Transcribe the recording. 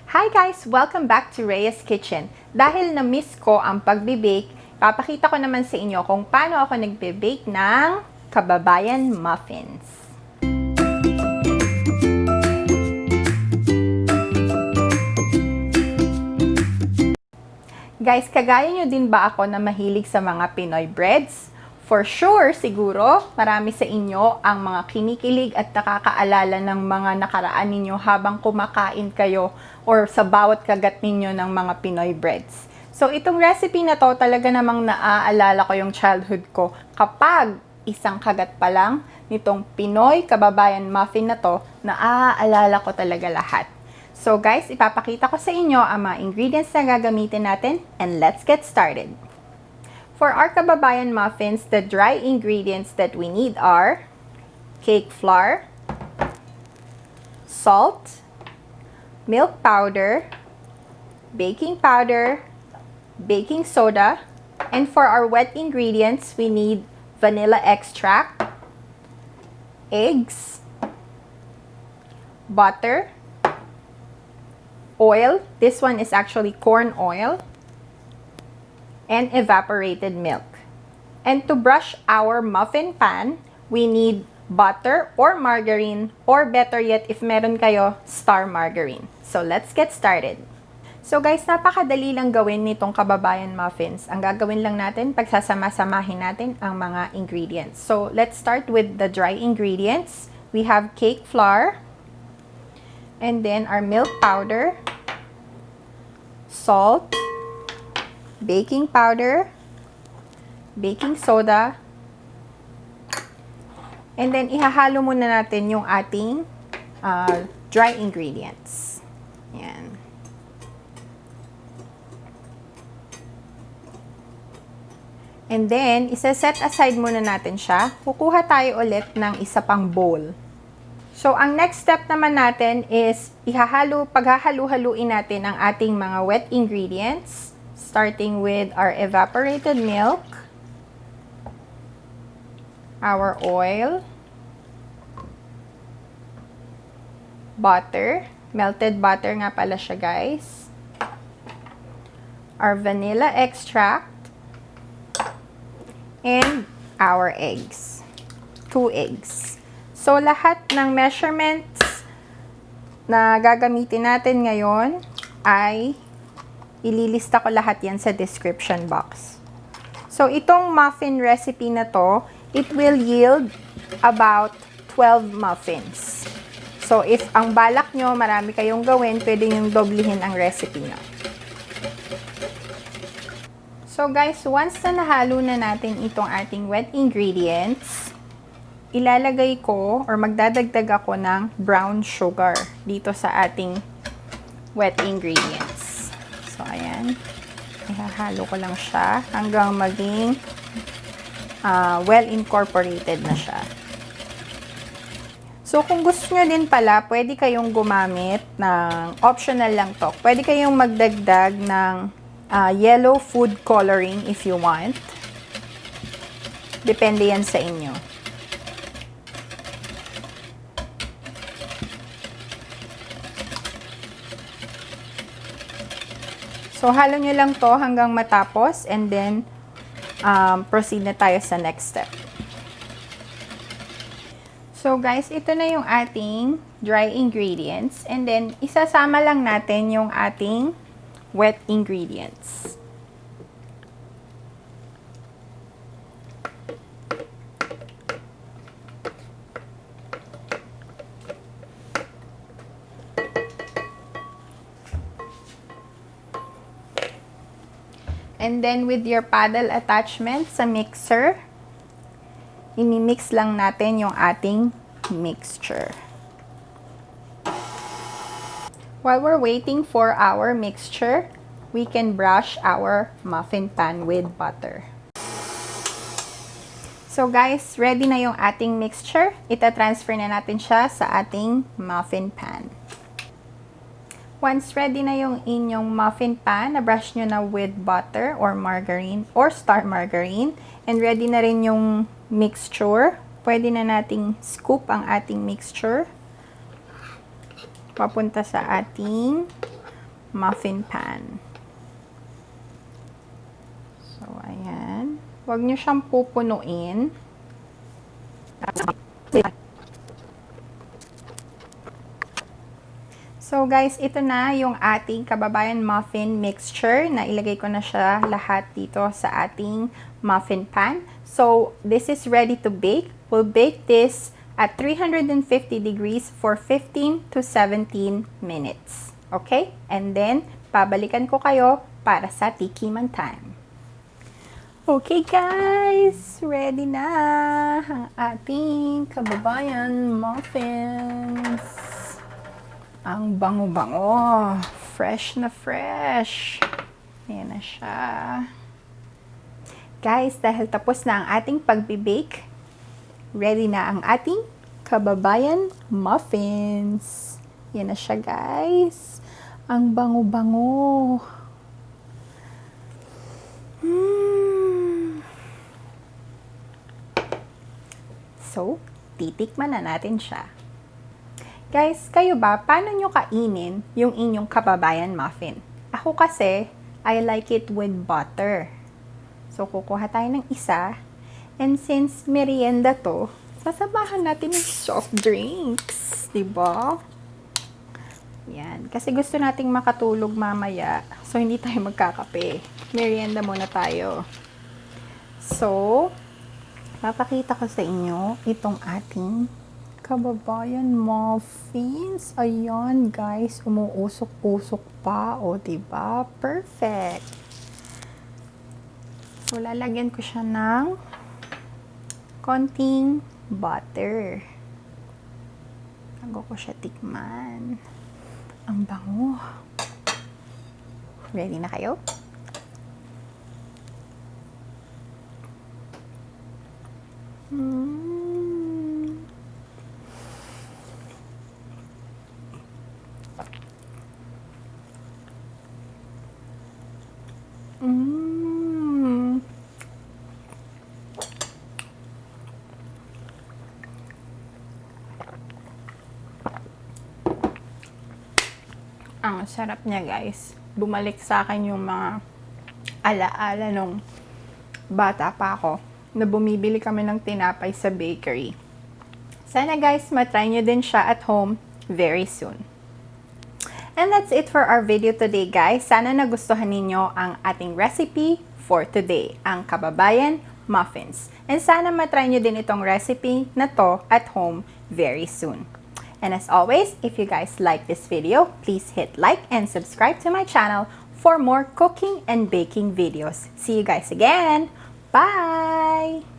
Hi guys! Welcome back to Rhea's Kitchen. Dahil na-miss ko ang pagbe-bake, papakita ko naman sa inyo kung paano ako nagbe-bake ng Kababayan Muffins. Guys, kagaya nyo din ba ako na mahilig sa mga Pinoy breads? For sure, siguro, marami sa inyo ang mga kinikilig at nakakaalala ng mga nakaraan ninyo habang kumakain kayo or sa bawat kagat ninyo ng mga Pinoy breads. So, itong recipe na to, talaga namang naaalala ko yung childhood ko kapag isang kagat pa lang nitong Pinoy Kababayan Muffin na to, naaalala ko talaga lahat. So guys, ipapakita ko sa inyo ang mga ingredients na gagamitin natin and let's get started. For our Kababayan Muffins, the dry ingredients that we need are cake flour, salt, milk powder, baking soda, and for our wet ingredients, we need vanilla extract, eggs, butter, oil. This one is actually corn oil, and evaporated milk. And to brush our muffin pan, we need butter or margarine, or better yet, if meron kayo, star margarine. So let's get started. So guys, napakadali lang gawin nitong Kababayan Muffins. Ang gagawin lang natin, pagsasama-samahin natin ang mga ingredients. So let's start with the dry ingredients. We have cake flour, and then our milk powder, salt, baking powder, baking soda, and then ihahalo muna natin yung ating dry ingredients. Yan. And then, isa-set aside muna natin siya. Kukuha tayo ulit ng isa pang bowl. So, ang next step naman natin is paghahalo-haluin natin ang ating mga wet ingredients. Starting with our evaporated milk, our oil, butter, melted butter nga pala siya guys, our vanilla extract, and our eggs. 2 eggs. So, lahat ng measurements na gagamitin natin ngayon ay ililista ko lahat yan sa description box. So, itong muffin recipe na to, it will yield about 12 muffins. So, if ang balak nyo, marami kayong gawin, pwede nyo doblihin ang recipe nyo. So, guys, once na nahalo na natin itong ating wet ingredients, ilalagay ko or magdadagdag ako ng brown sugar dito sa ating wet ingredients. So, ayan. Ihahalo ko lang siya hanggang maging well-incorporated na siya. So, kung gusto nyo din pala, pwede kayong gumamit ng, optional lang to, pwede kayong magdagdag ng yellow food coloring if you want. Depende yan sa inyo. So, halo nyo lang to hanggang matapos and then proceed na tayo sa next step. So, guys, ito na yung ating dry ingredients and then isasama lang natin yung ating wet ingredients. And then, with your paddle attachment sa mixer, ini-mix lang natin yung ating mixture. While we're waiting for our mixture, we can brush our muffin pan with butter. So guys, ready na yung ating mixture. Ita-transfer na natin siya sa ating muffin pan. Once ready na yung inyong muffin pan, na-brush nyo na with butter or margarine or star margarine, and ready na rin yung mixture, pwede na nating scoop ang ating mixture papunta sa ating muffin pan. So, ayan. Huwag nyo siyang pupunuin. So guys, ito na yung ating kababayan muffin mixture na ilagay ko na siya lahat dito sa ating muffin pan. So this is ready to bake. We'll bake this at 350 degrees for 15 to 17 minutes. Okay? And then, pabalikan ko kayo para sa tikiman time. Okay guys, ready na ang ating kababayan muffins. Ang bango-bango. Fresh na fresh. Ayan na siya. Guys, dahil tapos na ang ating pagbe-bake, ready na ang ating kababayan muffins. Ayan na siya, guys. Ang bango-bango. So, titikman na natin siya. Guys, kayo ba, paano nyo kainin yung inyong kababayan muffin? Ako kasi, I like it with butter. So, kukuha tayo ng isa. And since merienda to, sasabahan natin ng soft drinks. Diba? Yan. Kasi gusto nating makatulog mamaya. So, hindi tayo magkakape. Merienda muna tayo. So, papakita ko sa inyo itong ating kababayan muffins. Ayan, guys. Umuusok-usok pa. O, diba? Perfect. So, lalagyan ko siya ng konting butter. Bago ko siya tikman. Ang bango. Ready na kayo? Ang sarap niya, guys. Bumalik sa akin yung mga alaala nung bata pa ako na bumibili kami ng tinapay sa bakery. Sana, guys, matry nyo din siya at home very soon. And that's it for our video today, guys. Sana nagustuhan ninyo ang ating recipe for today, ang kababayan muffins. And sana matry nyo din itong recipe na to at home very soon. And as always, if you guys like this video, please hit like and subscribe to my channel for more cooking and baking videos. See you guys again. Bye!